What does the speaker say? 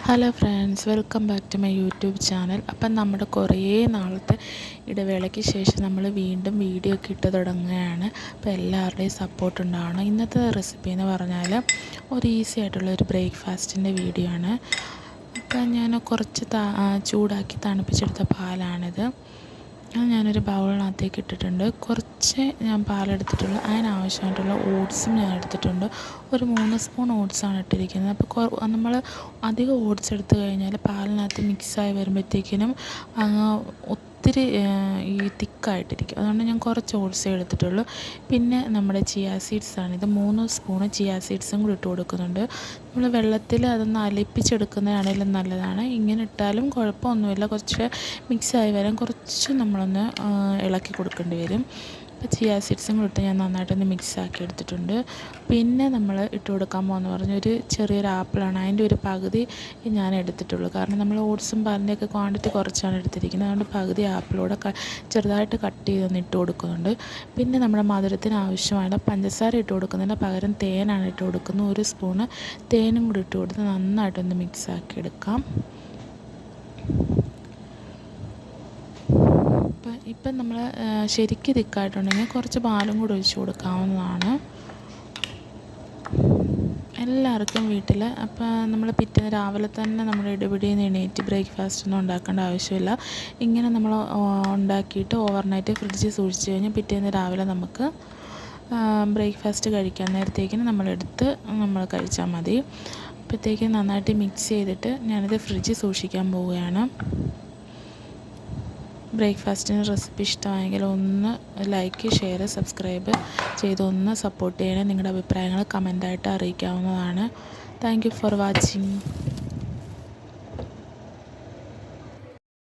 Hello friends, welcome back to my YouTube channel. അപ്പം നമ്മുടെ കുറേ നാളത്തെ ഇടവേളയ്ക്ക് ശേഷം നമ്മൾ വീണ്ടും വീഡിയോ ഒക്കെ ഇട്ട് തുടങ്ങുകയാണ്. അപ്പോൾ എല്ലാവരുടെയും സപ്പോർട്ട് ഉണ്ടാവണം. ഇന്നത്തെ റെസിപ്പി എന്ന് പറഞ്ഞാൽ ഒരു ഈസി ആയിട്ടുള്ള ഒരു ബ്രേക്ക്ഫാസ്റ്റിൻ്റെ വീഡിയോ ആണ്. അപ്പം ഞാൻ കുറച്ച് ചൂടാക്കി തണുപ്പിച്ചെടുത്ത പാലാണിത്. അത് ഞാനൊരു ബൗളിനകത്തേക്ക് ഇട്ടിട്ടുണ്ട്. കുറച്ച് ഞാൻ പാലെടുത്തിട്ടുള്ളൂ. അതിനാവശ്യമായിട്ടുള്ള ഓട്സും ഞാൻ എടുത്തിട്ടുണ്ട്. ഒരു 3 സ്പൂൺ ഓട്സാണ് ഇട്ടിരിക്കുന്നത്. അപ്പോൾ നമ്മൾ അധികം ഓട്സ് എടുത്തു കഴിഞ്ഞാൽ പാലിനകത്ത് മിക്സായി വരുമ്പോഴത്തേക്കിനും ഒത്തിരി ഈ തിക്കായിട്ടിരിക്കും. അതുകൊണ്ട് ഞാൻ കുറച്ച് ഓട്സേ എടുത്തിട്ടുള്ളൂ. പിന്നെ നമ്മുടെ ചിയാ സീഡ്സാണ്. ഇത് 3 സ്പൂണ് ചിയാ സീഡ്സും കൂടി ഇട്ട് കൊടുക്കുന്നുണ്ട്. നമ്മൾ വെള്ളത്തിൽ അതൊന്ന് അലിപ്പിച്ചെടുക്കുന്നതാണെങ്കിലും നല്ലതാണ്. ഇങ്ങനെ ഇട്ടാലും കുഴപ്പമൊന്നുമില്ല. കുറച്ച് മിക്സായി വരാൻ കുറച്ച് നമ്മളൊന്ന് ഇളക്കി കൊടുക്കേണ്ടി വരും. അപ്പോൾ ചിയാ സീഡ്സും കൂടി ഇട്ട് ഞാൻ നന്നായിട്ടൊന്ന് മിക്സാക്കി എടുത്തിട്ടുണ്ട്. പിന്നെ നമ്മൾ ഇട്ട് കൊടുക്കാൻ പോകുന്ന പറഞ്ഞൊരു ചെറിയൊരു ആപ്പിളാണ്. അതിൻ്റെ ഒരു പകുതി ഞാൻ എടുത്തിട്ടുള്ളൂ. കാരണം നമ്മൾ ഓട്സും പാലിൻ്റെയൊക്കെ ക്വാണ്ടിറ്റി കുറച്ചാണ് എടുത്തിരിക്കുന്നത്. അതുകൊണ്ട് പകുതി ആപ്പിളോടെ ചെറുതായിട്ട് കട്ട് ചെയ്തൊന്ന് ഇട്ട് കൊടുക്കുന്നുണ്ട്. പിന്നെ നമ്മുടെ മധുരത്തിന് ആവശ്യമായ പഞ്ചസാര ഇട്ട് കൊടുക്കുന്നതിന് പകരം തേനാണ് ഇട്ട് കൊടുക്കുന്നത്. 1 സ്പൂണ് തേനും കൂടി ഇട്ട് കൊടുത്ത് നന്നായിട്ടൊന്ന് മിക്സാക്കി എടുക്കാം. ഇപ്പം നമ്മൾ ശരിക്കും തിക്കായിട്ടുണ്ടെങ്കിൽ കുറച്ച് പാലും കൂടി ഒഴിച്ച് കൊടുക്കാവുന്നതാണ്. എല്ലാവർക്കും വീട്ടിൽ അപ്പോൾ നമ്മൾ പിറ്റേന്ന് രാവിലെ തന്നെ നമ്മൾ ഇടപിടിയിൽ എണീറ്റ് ബ്രേക്ക്ഫാസ്റ്റ് ഒന്നും ഉണ്ടാക്കേണ്ട ആവശ്യമില്ല. ഇങ്ങനെ നമ്മൾ ഉണ്ടാക്കിയിട്ട് ഓവർനൈറ്റ് ഫ്രിഡ്ജിൽ സൂക്ഷിച്ച് കഴിഞ്ഞാൽ പിറ്റേന്ന് രാവിലെ നമുക്ക് ബ്രേക്ക്ഫാസ്റ്റ് കഴിക്കാൻ നേരത്തേക്കിന് നമ്മളെടുത്ത് നമ്മൾ കഴിച്ചാൽ മതി. അപ്പോഴത്തേക്കും നന്നായിട്ട് മിക്സ് ചെയ്തിട്ട് ഞാനിത് ഫ്രിഡ്ജിൽ സൂക്ഷിക്കാൻ പോവുകയാണ്. ബ്രേക്ക്ഫാസ്റ്റിന് റെസിപ്പി ഇഷ്ടമായെങ്കിൽ ഒന്ന് ലൈക്ക്, ഷെയർ, സബ്സ്ക്രൈബ് ചെയ്ത് ഒന്ന് സപ്പോർട്ട് ചെയ്യണം. നിങ്ങളുടെ അഭിപ്രായങ്ങൾ കമൻ്റായിട്ട് അറിയിക്കാവുന്നതാണ്. Thank you for watching.